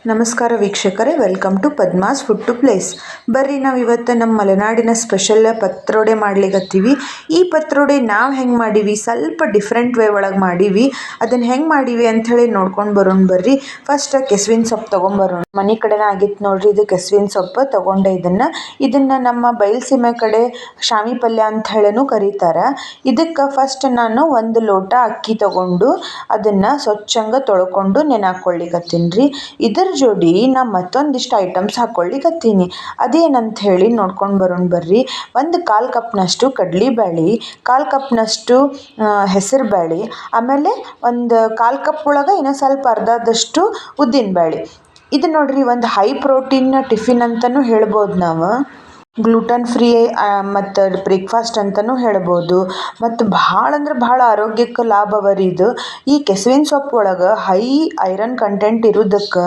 ನಮಸ್ಕಾರ ವೀಕ್ಷಕರೇ, welcome to Padma's food to place. ಬರ್ರಿ ನಾವು ಇವತ್ತು ನಮ್ಮ ಮಲೆನಾಡಿನ ಸ್ಪೆಷಲ್ ಪತ್ರೊಡೆ ಮಾಡ್ಲಿಕತ್ತೀವಿ. ಈ ಪತ್ರೊಡೆ ನಾವು ಹೆಂಗೆ ಮಾಡೀವಿ, ಸ್ವಲ್ಪ ಡಿಫ್ರೆಂಟ್ ವೇ ಒಳಗೆ ಮಾಡೀವಿ. ಅದನ್ನು ಹೆಂಗೆ ಮಾಡೀವಿ ಅಂಥೇಳಿ ನೋಡ್ಕೊಂಡು ಬರೋಣ ಬರ್ರಿ. ಫಸ್ಟ್ ಕೆಸುವಿನ ಸೊಪ್ಪು ತೊಗೊಂಬರೋಣ. ಮನೆ ಕಡೆನೇ ಆಗಿತ್ತು ನೋಡ್ರಿ, ಇದು ಕೆಸುವಿನ ಸೊಪ್ಪು ತೊಗೊಂಡೆ. ಇದನ್ನು ನಮ್ಮ ಬಯಲುಸೀಮೆ ಕಡೆ ಶಾಮಿ ಪಲ್ಯ ಅಂತ ಹೇಳೂ ಕರೀತಾರೆ. ಇದಕ್ಕೆ ಫಸ್ಟ್ ನಾನು 1 ಲೋಟ ಅಕ್ಕಿ ತೊಗೊಂಡು ಅದನ್ನು ಸ್ವಚ್ಛಂಗೆ ತೊಳ್ಕೊಂಡು ನೆನಾಕೊಳ್ಳಿಕತ್ತೀನಿ ರೀ. ಇದರ ಜೋಡಿ ನಾ ಮತ್ತೊಂದಿಷ್ಟು ಐಟಮ್ಸ್ ಹಾಕ್ಕೊಳ್ಳಿಕತ್ತೀನಿ. ಅದೇನಂತ ಹೇಳಿ ನೋಡ್ಕೊಂಡು ಬರೋಣ ಬರ್ರಿ. 1/4 ಕಪ್ನಷ್ಟು ಕಡಲೆಬೇಳೆ, 1/4 ಕಪ್ನಷ್ಟು ಹೆಸರು ಬೇಳೆ, ಆಮೇಲೆ 1/4 ಕಪ್ ಒಳಗೆ ಇನ್ನೂ ಸ್ವಲ್ಪ ಅರ್ಧದಷ್ಟು ಉದ್ದಿನಬೇಳೆ. ಇದು ನೋಡ್ರಿ ಒಂದು ಹೈ ಪ್ರೋಟೀನ್ ಟಿಫಿನ್ ಅಂತಲೂ ಹೇಳ್ಬೋದು ನಾವು. ಗ್ಲೂಟನ್ ಫ್ರೀ ಮತ್ತು ಬ್ರೇಕ್ಫಾಸ್ಟ್ ಅಂತಲೂ ಹೇಳ್ಬೋದು. ಮತ್ತು ಭಾಳ ಅಂದ್ರೆ ಭಾಳ ಆರೋಗ್ಯಕ್ಕೆ ಲಾಭ ಅವರಿ ಇದು. ಈ ಕೆಸುವಿನ ಸೊಪ್ಪು ಒಳಗೆ ಹೈ ಐರನ್ ಕಂಟೆಂಟ್ ಇರೋದಕ್ಕೆ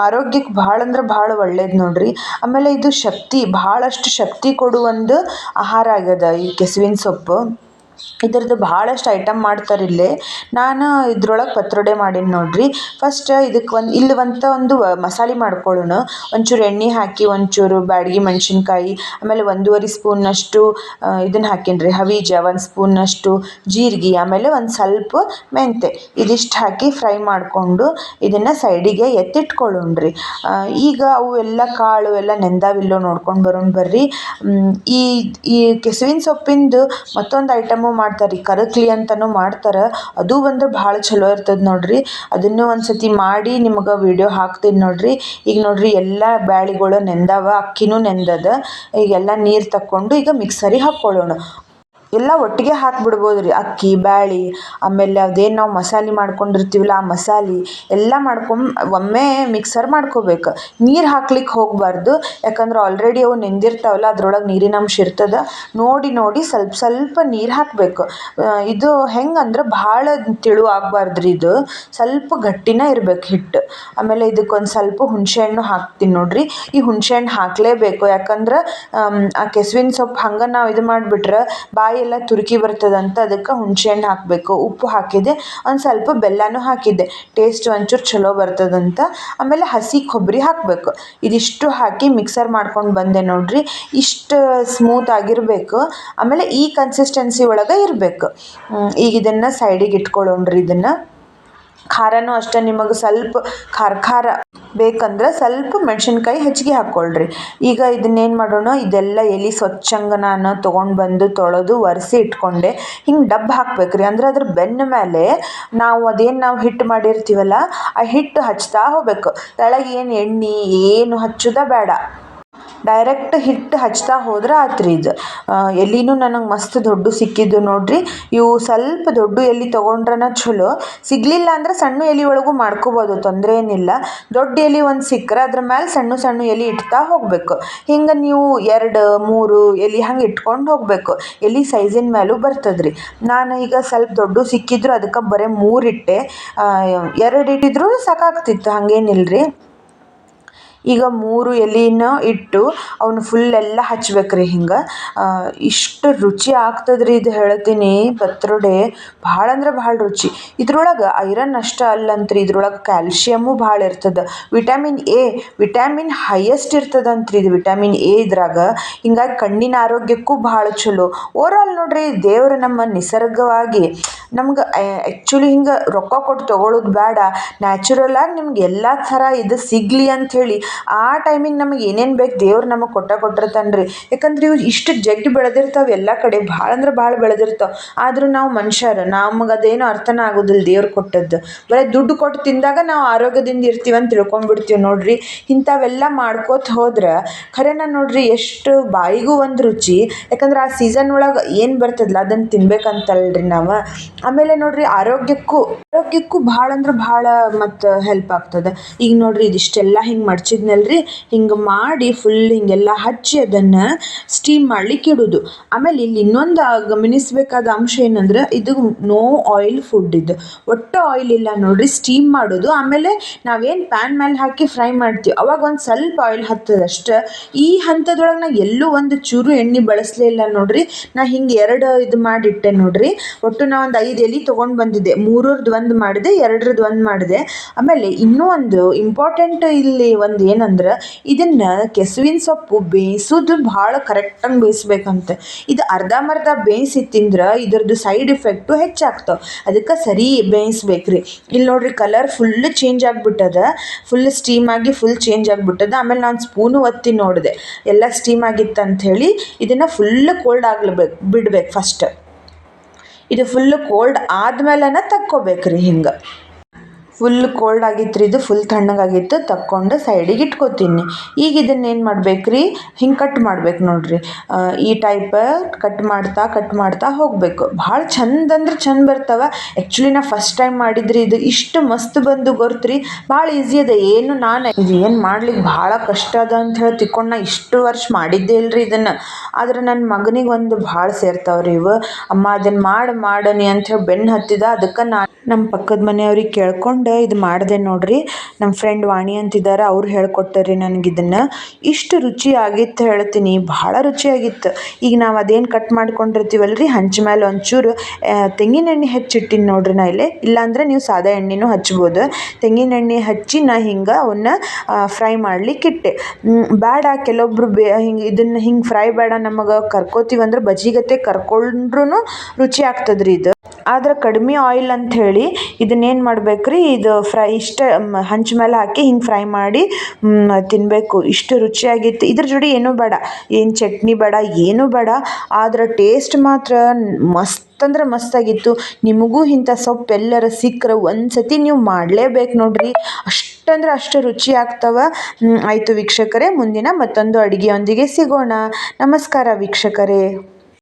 ಆರೋಗ್ಯಕ್ಕೆ ಭಾಳ ಅಂದ್ರೆ ಭಾಳ ಒಳ್ಳೇದು ನೋಡ್ರಿ. ಆಮೇಲೆ ಇದು ಭಾಳಷ್ಟು ಶಕ್ತಿ ಕೊಡುವ ಆಹಾರ ಆಗ್ಯದ ಈ ಕೆಸುವಿನ ಸೊಪ್ಪು. ಇದರದ್ದು ಭಾಳಷ್ಟು ಐಟಮ್ ಮಾಡ್ತಾರೆ ಇಲ್ಲೇ. ನಾನು ಇದ್ರೊಳಗೆ ಪತ್ರೊಡೆ ಮಾಡೀನಿ ನೋಡ್ರಿ. ಫಸ್ಟ್ ಇದಕ್ಕೆ ಒಂದು ಮಸಾಲೆ ಮಾಡ್ಕೊಳ್ಳೋಣ. ಒಂಚೂರು ಎಣ್ಣೆ ಹಾಕಿ, ಒಂಚೂರು ಬ್ಯಾಡಗಿ ಮೆಣಸಿನ್ಕಾಯಿ, ಆಮೇಲೆ 1.5 ಸ್ಪೂನ್ನಷ್ಟು ಇದನ್ನು ಹಾಕೀನಿ ರೀ ಹವೀಜ, 1 ಸ್ಪೂನ್ನಷ್ಟು ಜೀರಿಗೆ, ಆಮೇಲೆ ಒಂದು ಸ್ವಲ್ಪ ಮೆಂತೆ. ಇದಿಷ್ಟು ಹಾಕಿ ಫ್ರೈ ಮಾಡಿಕೊಂಡು ಇದನ್ನು ಸೈಡಿಗೆ ಎತ್ತಿಟ್ಕೊಳ್ಳೋಣ್ರಿ. ಈಗ ಅವು ಎಲ್ಲ ಕಾಳು ಎಲ್ಲ ನೆಂದಾವಿಲ್ಲೋ ನೋಡ್ಕೊಂಡು ಬರೋಣ ಬರ್ರಿ. ಈ ಕೆಸುವಿನ ಸೊಪ್ಪಿಂದು ಮತ್ತೊಂದು ಐಟಮು ಮಾಡ್ತಾರೆ, ಕರಕ್ಲಿ ಅಂತಲೂ ಮಾಡ್ತಾರೆ. ಅದು ಬಂದ್ರೆ ಭಾಳ ಚಲೋ ಇರ್ತದೆ ನೋಡ್ರಿ. ಅದನ್ನು ಒಂದು ಸತಿ ಮಾಡಿ ನಿಮಗೆ ವಿಡಿಯೋ ಹಾಕ್ತೀನಿ ನೋಡ್ರಿ. ಈಗ ನೋಡ್ರಿ ಎಲ್ಲ ಬ್ಯಾಳಿಗಳು ನೆಂದಾವ, ಅಕ್ಕಿನೂ ನೆಂದದ. ಈಗೆಲ್ಲ ನೀರು ತಕ್ಕೊಂಡು ಈಗ ಮಿಕ್ಸರಿಗೆ ಹಾಕ್ಕೊಳ್ಳೋಣ. ಎಲ್ಲ ಒಟ್ಟಿಗೆ ಹಾಕಿಬಿಡ್ಬೋದು ರೀ. ಅಕ್ಕಿ, ಬ್ಯಾಳೆ, ಆಮೇಲೆ ಅದೇನು ನಾವು ಮಸಾಲೆ ಮಾಡ್ಕೊಂಡಿರ್ತೀವಲ್ಲ ಆ ಮಸಾಲೆ ಎಲ್ಲ ಒಮ್ಮೆ ಮಿಕ್ಸರ್ ಮಾಡ್ಕೋಬೇಕು. ನೀರು ಹಾಕ್ಲಿಕ್ಕೆ ಹೋಗಬಾರ್ದು, ಯಾಕಂದ್ರೆ ಆಲ್ರೆಡಿ ಅವು ನೆಂದಿರ್ತಾವಲ್ಲ, ಅದ್ರೊಳಗೆ ನೀರಿನ ಅಂಶ ಇರ್ತದೆ. ನೋಡಿ ಸ್ವಲ್ಪ ನೀರು ಹಾಕಬೇಕು. ಇದು ಹೆಂಗಂದ್ರೆ ಭಾಳ ತೆಳು ಆಗಬಾರ್ದು ರೀ, ಇದು ಸ್ವಲ್ಪ ಗಟ್ಟಿನೇ ಇರಬೇಕು ಹಿಟ್ಟು. ಆಮೇಲೆ ಇದಕ್ಕೊಂದು ಸ್ವಲ್ಪ ಹುಣಸೆಹಣ್ಣು ಹಾಕ್ತೀನಿ ನೋಡ್ರಿ. ಈ ಹುಣಸೆಹಣ್ಣು ಹಾಕಲೇಬೇಕು, ಯಾಕಂದ್ರೆ ಆ ಕೆಸುವಿನ ಸೊಪ್ಪು ಹಂಗೆ ನಾವು ಇದು ಮಾಡಿಬಿಟ್ರೆ ಬಾಯಿ ಎಲ್ಲ ತುರುಕಿ ಬರ್ತದಂತ. ಅದಕ್ಕೆ ಹುಣಸೆಹಣ್ಣು ಹಾಕಬೇಕು. ಉಪ್ಪು ಹಾಕಿದೆ, ಒಂದು ಸ್ವಲ್ಪ ಬೆಲ್ಲನೂ ಹಾಕಿದ್ದೆ, ಟೇಸ್ಟ್ ಒಂಚೂರು ಚಲೋ ಬರ್ತದಂತ. ಆಮೇಲೆ ಹಸಿ ಕೊಬ್ಬರಿ ಹಾಕಬೇಕು. ಇದಿಷ್ಟು ಹಾಕಿ ಮಿಕ್ಸರ್ ಮಾಡ್ಕೊಂಡು ಬಂದೆ ನೋಡ್ರಿ. ಇಷ್ಟು ಸ್ಮೂತ್ ಆಗಿರಬೇಕು. ಆಮೇಲೆ ಈ ಕನ್ಸಿಸ್ಟೆನ್ಸಿ ಒಳಗೆ ಇರಬೇಕು. ಈಗ ಇದನ್ನು ಸೈಡಿಗೆ ಇಟ್ಕೊಳ್ಳೋಣ್ರಿ. ಇದನ್ನು ಖಾರನೂ ಅಷ್ಟೇ, ನಿಮಗೆ ಸ್ವಲ್ಪ ಖಾರ ಬೇಕಂದ್ರೆ ಸ್ವಲ್ಪ ಮೆಣಸಿನ್ಕಾಯಿ ಹೆಚ್ಚಿಗೆ ಹಾಕ್ಕೊಳ್ರಿ. ಈಗ ಇದನ್ನೇನು ಮಾಡೋಣ, ಇದೆಲ್ಲ ಎಲೆ ಸ್ವಚ್ಛಂಗೆ ನಾನು ತೊಗೊಂಡು ಬಂದು ತೊಳೆದು ಒರೆಸಿ ಇಟ್ಕೊಂಡೆ. ಹಿಂಗೆ ಡಬ್ಬ ಹಾಕ್ಬೇಕ್ರಿ. ಅಂದ್ರೆ ಅದ್ರ ಬೆನ್ನ ಮೇಲೆ ನಾವು ಹಿಟ್ಟು ಮಾಡಿರ್ತೀವಲ್ಲ ಆ ಹಿಟ್ಟು ಹಚ್ತಾ ಹೋಗ್ಬೇಕು. ಕೆಳಗೆ ಎಣ್ಣೆ ಏನು ಹಚ್ಚೋದೇ ಬೇಡ, ಡೈರೆಕ್ಟ್ ಹಿಟ್ಟು ಹಚ್ತಾ ಹೋದ್ರೆ ಆತ್ರಿ. ಇದು ಎಲೆನೂ ನನಗೆ ಮಸ್ತ್ ದೊಡ್ಡ ಸಿಕ್ಕಿದ್ದು ನೋಡ್ರಿ. ಇವು ಸ್ವಲ್ಪ ದೊಡ್ಡ ಎಲೆ ತೊಗೊಂಡ್ರನ ಚಲೋ, ಸಿಗಲಿಲ್ಲ ಅಂದ್ರೆ ಸಣ್ಣ ಎಲೆ ಒಳಗೂ ಮಾಡ್ಕೋಬೋದು, ತೊಂದರೆ ಏನಿಲ್ಲ. ದೊಡ್ಡ ಎಲೆ ಒಂದು ಸಿಕ್ಕರೆ ಅದ್ರ ಮೇಲೆ ಸಣ್ಣ ಎಲೆ ಇಡ್ತಾ ಹೋಗಬೇಕು. ಹಿಂಗೆ ನೀವು 2-3 ಎಲೆ ಹಂಗೆ ಇಟ್ಕೊಂಡು ಹೋಗಬೇಕು. ಎಲೆ ಸೈಜಿನ ಮೇಲೂ ಬರ್ತದ್ರಿ. ನಾನು ಈಗ ಸ್ವಲ್ಪ ದೊಡ್ಡ ಸಿಕ್ಕಿದ್ರು ಅದಕ್ಕೆ ಬರೀ 3 ಇಟ್ಟೆ. 2 ಇಟ್ಟಿದ್ರು ಸಾಕಾಗ್ತಿತ್ತು, ಹಾಗೇನಿಲ್ರಿ. ಈಗ 3 ಎಲೆನ ಇಟ್ಟು ಅವನು ಫುಲ್ಲೆಲ್ಲ ಹಚ್ಬೇಕ್ರಿ. ಹಿಂಗೆ ಇಷ್ಟು ರುಚಿ ಆಗ್ತದ್ರಿ ಇದು, ಹೇಳ್ತೀನಿ. ಪತ್ರೊಡೆ ಭಾಳ ಅಂದ್ರೆ ಭಾಳ ರುಚಿ. ಇದ್ರೊಳಗೆ ಐರನ್ ಅಷ್ಟೇ ಅಲ್ಲಂತ್ರಿ, ಇದ್ರೊಳಗೆ ಕ್ಯಾಲ್ಶಿಯಮ್ಮು ಭಾಳ ಇರ್ತದೆ. ವಿಟಮಿನ್ ಹೈಯೆಸ್ಟ್ ಇರ್ತದಂತ್ರಿ ಇದು, ವಿಟಮಿನ್ ಎ ಇದ್ರಾಗ. ಹಿಂಗಾಗಿ ಕಣ್ಣಿನ ಆರೋಗ್ಯಕ್ಕೂ ಭಾಳ ಚಲೋ. ಓವರಾಲ್ ನೋಡ್ರಿ, ದೇವರು ನಮ್ಮ ನಿಸರ್ಗವಾಗಿ ನಮ್ಗೆ ಆ್ಯಕ್ಚುಲಿ ಹಿಂಗೆ ರೊಕ್ಕ ಕೊಟ್ಟು ತೊಗೊಳ್ಳೋದು ಬೇಡ, ನ್ಯಾಚುರಲ್ ಆಗಿ ನಿಮ್ಗೆ ಎಲ್ಲ ಥರ ಇದು ಸಿಗಲಿ ಅಂಥೇಳಿ ಆ ಟೈಮಿಗೆ ನಮಗೆ ಏನೇನು ಬೇಕು ದೇವ್ರು ನಮಗೆ ಕೊಟ್ಟಿರ್ತಾನೆ ರೀ. ಯಾಕಂದ್ರೆ ಇವು ಇಷ್ಟು ಜಗ್ಗಿ ಬೆಳೆದಿರ್ತಾವೆ, ಎಲ್ಲ ಕಡೆ ಭಾಳ ಅಂದ್ರೆ ಭಾಳ ಬೆಳೆದಿರ್ತಾವೆ. ಆದರೂ ನಾವು ಮನುಷ್ಯರು, ನಮಗೆ ಅದೇನೋ ಅರ್ಥನೇ ಆಗೋದಿಲ್ಲ ದೇವ್ರು ಕೊಟ್ಟದ್ದು. ಬರೀ ದುಡ್ಡು ಕೊಟ್ಟು ತಿಂದಾಗ ನಾವು ಆರೋಗ್ಯದಿಂದ ಇರ್ತೀವಿ ಅಂತ ತಿಳ್ಕೊಂಡ್ಬಿಡ್ತೀವಿ ನೋಡ್ರಿ. ಇಂಥವೆಲ್ಲ ಮಾಡ್ಕೋತ ಹೋದ್ರೆ ಖರೇನ ನೋಡ್ರಿ ಎಷ್ಟು ಬಾಯಿಗೂ ಒಂದು ರುಚಿ. ಯಾಕಂದ್ರೆ ಆ ಸೀಸನ್ ಒಳಗೆ ಏನು ಬರ್ತದಲ್ಲ ಅದನ್ನು ತಿನ್ಬೇಕಂತಲ್ರಿ ನಾವು. ಆಮೇಲೆ ನೋಡ್ರಿ ಆರೋಗ್ಯಕ್ಕೂ ಭಾಳ ಅಂದ್ರೆ ಭಾಳ ಮತ್ತು ಹೆಲ್ಪ್ ಆಗ್ತದೆ. ಈಗ ನೋಡ್ರಿ ಇದಿಷ್ಟೆಲ್ಲ ಹಿಂಗೆ ಮಡ್ಚಿದ ಹೇಳಿದ್ನಲ್ರಿ ಹಿಂಗೆ ಮಾಡಿ ಫುಲ್ ಹಿಂಗೆಲ್ಲ ಹಚ್ಚಿ ಅದನ್ನು ಸ್ಟೀಮ್ ಮಾಡ್ಲಿಕ್ಕೆ ಇಡೋದು. ಆಮೇಲೆ ಇಲ್ಲಿ ಇನ್ನೊಂದು ಗಮನಿಸಬೇಕಾದ ಅಂಶ ಏನಂದ್ರೆ ಇದು ನೋ ಆಯಿಲ್ ಫುಡ್. ಇದು ಒಟ್ಟು ಆಯಿಲ್ ಇಲ್ಲ ನೋಡ್ರಿ, ಸ್ಟೀಮ್ ಮಾಡೋದು. ಆಮೇಲೆ ನಾವೇನು ಪ್ಯಾನ್ ಮೇಲೆ ಹಾಕಿ ಫ್ರೈ ಮಾಡ್ತೀವಿ ಅವಾಗ ಒಂದು ಸ್ವಲ್ಪ ಆಯಿಲ್ ಹತ್ತದಷ್ಟೇ. ಈ ಹಂತದೊಳಗೆ ನಾ ಎಲ್ಲೂ ಒಂದು ಚೂರು ಎಣ್ಣೆ ಬಳಸಲೇ ಇಲ್ಲ ನೋಡ್ರಿ. ನಾ ಹಿಂಗೆ ಎರಡು ಇದು ಮಾಡಿಟ್ಟೆ ನೋಡ್ರಿ. ಒಟ್ಟು ನಾ ಒಂದು 5 ಎಲೆ ತೊಗೊಂಡು ಬಂದಿದ್ದೆ, 3ರದ್ದು ಒಂದು ಮಾಡಿದೆ, 2ರದ್ದು ಒಂದು ಮಾಡಿದೆ. ಆಮೇಲೆ ಇನ್ನೂ ಒಂದು ಇಂಪಾರ್ಟೆಂಟ್ ಇಲ್ಲಿ ಒಂದು ಏನಂದ್ರೆ ಇದನ್ನು ಕೆಸುವಿನ ಸೊಪ್ಪು ಬೇಯಿಸೋದು ಭಾಳ ಕರೆಕ್ಟಾಗಿ ಬೇಯಿಸ್ಬೇಕಂತೆ. ಇದು ಅರ್ಧಂಬರ್ಧ ಬೇಯಿಸಿ ತಿಂದ್ರೆ ಇದರದ್ದು ಸೈಡ್ ಇಫೆಕ್ಟು ಹೆಚ್ಚಾಗ್ತಾವೆ. ಅದಕ್ಕೆ ಸರಿ ಬೇಯಿಸ್ಬೇಕ್ರಿ. ಇಲ್ಲಿ ನೋಡ್ರಿ ಕಲರ್ ಫುಲ್ ಚೇಂಜ್ ಆಗಿಬಿಟ್ಟದ, ಫುಲ್ ಸ್ಟೀಮ್ ಆಗಿ ಫುಲ್ ಚೇಂಜ್ ಆಗಿಬಿಟ್ಟದ. ಆಮೇಲೆ ನಾನು ಸ್ಪೂನು ಒತ್ತಿ ನೋಡಿದೆ ಎಲ್ಲ ಸ್ಟೀಮ್ ಆಗಿತ್ತು ಅಂಥೇಳಿ. ಇದನ್ನು ಫುಲ್ ಕೋಲ್ಡ್ ಬಿಡ್ಬೇಕು ಫಸ್ಟ್. ಇದು ಫುಲ್ ಕೋಲ್ಡ್ ಆದ್ಮೇಲೆ ತಕ್ಕೋಬೇಕ್ರಿ. ಹಿಂಗೆ ಫುಲ್ ಕೋಲ್ಡ್ ಆಗಿತ್ತು ರೀ, ಇದು ಫುಲ್ ತಣ್ಣಗಾಗಿತ್ತು. ತಕ್ಕೊಂಡು ಸೈಡಿಗೆ ಇಟ್ಕೋತೀನಿ. ಈಗ ಇದನ್ನೇನು ಮಾಡ್ಬೇಕ್ರಿ, ಹಿಂಗೆ ಕಟ್ ಮಾಡ್ಬೇಕು ನೋಡ್ರಿ. ಈ ಟೈಪ್ ಕಟ್ ಮಾಡ್ತಾ ಹೋಗಬೇಕು. ಭಾಳ ಚಂದ ಅಂದ್ರೆ ಚಂದ ಬರ್ತಾವೆ. ಆ್ಯಕ್ಚುಲಿ ನಾ ಫಸ್ಟ್ ಟೈಮ್ ಮಾಡಿದ್ರಿ, ಇದು ಇಷ್ಟು ಮಸ್ತ್ ಬಂದು ಗೊತ್ತ್ರಿ. ಭಾಳ ಈಸಿ ಅದ. ನಾನು ಇದು ಏನು ಮಾಡ್ಲಿಕ್ಕೆ ಭಾಳ ಕಷ್ಟ ಅದ ಅಂತ ಹೇಳಿ ತಿಳ್ಕೊಂಡು ನಾ ಇಷ್ಟು ವರ್ಷ ಮಾಡಿದ್ದೇ ಇಲ್ರಿ ಇದನ್ನು. ಆದ್ರೆ ನನ್ನ ಮಗನಿಗೆ ಒಂದು ಭಾಳ ಸೇರ್ತಾವ್ರಿ ಇವು. ಅಮ್ಮ ಅದನ್ನು ಮಾಡನಿ ಅಂಥೇಳಿ ಬೆನ್ನು ಹತ್ತಿದ. ಅದಕ್ಕೆ ನಾನು ನಮ್ಮ ಪಕ್ಕದ ಮನೆಯವ್ರಿಗೆ ಕೇಳ್ಕೊಂಡು ಇದು ಮಾಡಿದೆ ನೋಡ್ರಿ. ನಮ್ಮ ಫ್ರೆಂಡ್ ವಾಣಿ ಅಂತಿದ್ದಾರೆ, ಅವ್ರು ಹೇಳ್ಕೊಟ್ಟಾರ್ರಿ ನನಗೆ ಇದನ್ನು. ಇಷ್ಟು ರುಚಿಯಾಗಿತ್ತು ಹೇಳ್ತೀನಿ, ಭಾಳ ರುಚಿಯಾಗಿತ್ತು. ಈಗ ನಾವು ಅದೇನು ಕಟ್ ಮಾಡ್ಕೊಂಡಿರ್ತೀವಲ್ರಿ ಹಂಚ ಮೇಲೆ ಒಂಚೂರು ತೆಂಗಿನ ಎಣ್ಣೆ ಹಚ್ಚಿಟ್ಟಿನಿ ನೋಡ್ರಿ ನಾ ಇಲ್ಲಿ. ಇಲ್ಲಾಂದ್ರೆ ನೀವು ಸಾದಾ ಎಣ್ಣೆನೂ ಹಚ್ಬೋದು. ತೆಂಗಿನ ಎಣ್ಣೆ ಹಚ್ಚಿ ನಾ ಹಿಂಗೆ ಅವನ್ನ ಫ್ರೈ ಮಾಡ್ಲಿಕ್ಕೆ ಇಟ್ಟೆ. ಬೇಡ ಕೆಲವೊಬ್ರು ಹಿಂಗೆ ಇದನ್ನು ಹಿಂಗೆ ಫ್ರೈ ಬೇಡ ನಮಗೆ ಕರ್ಕೋತೀವಂದ್ರೆ ಬಜಿಗತ್ತೆ ಕರ್ಕೊಂಡ್ರೂ ರುಚಿ ಆಗ್ತದ್ರಿ ಇದು. ಆದ್ರೆ ಕಡಿಮೆ ಆಯಿಲ್ ಅಂಥೇಳಿ ಇದನ್ನೇನು ಮಾಡ್ಬೇಕ್ರಿ, ಇದು ಫ್ರೈ ಇಷ್ಟ ಹಂಚ ಮೇಲೆ ಹಾಕಿ ಹಿಂಗೆ ಫ್ರೈ ಮಾಡಿ ತಿನ್ನಬೇಕು. ಇಷ್ಟು ರುಚಿಯಾಗಿತ್ತು. ಇದ್ರ ಜೋಡಿ ಏನೂ ಬೇಡ, ಏನು ಚಟ್ನಿ ಬೇಡ, ಏನೂ ಬೇಡ. ಆದ್ರೆ ಟೇಸ್ಟ್ ಮಾತ್ರ ಮಸ್ತ್ ಅಂದ್ರೆ ಮಸ್ತಾಗಿತ್ತು. ನಿಮಗೂ ಇಂಥ ಸೊಪ್ಪು ಎಲ್ಲರ ಸಿಕ್ಕರೆ ಒಂದು ಸತಿ ನೀವು ಮಾಡಲೇಬೇಕು ನೋಡ್ರಿ. ಅಷ್ಟಂದ್ರೆ ಅಷ್ಟು ರುಚಿ ಆಗ್ತವೆ. ಆಯಿತು ವೀಕ್ಷಕರೇ, ಮುಂದಿನ ಮತ್ತೊಂದು ಅಡುಗೆಯೊಂದಿಗೆ ಸಿಗೋಣ. ನಮಸ್ಕಾರ ವೀಕ್ಷಕರೇ.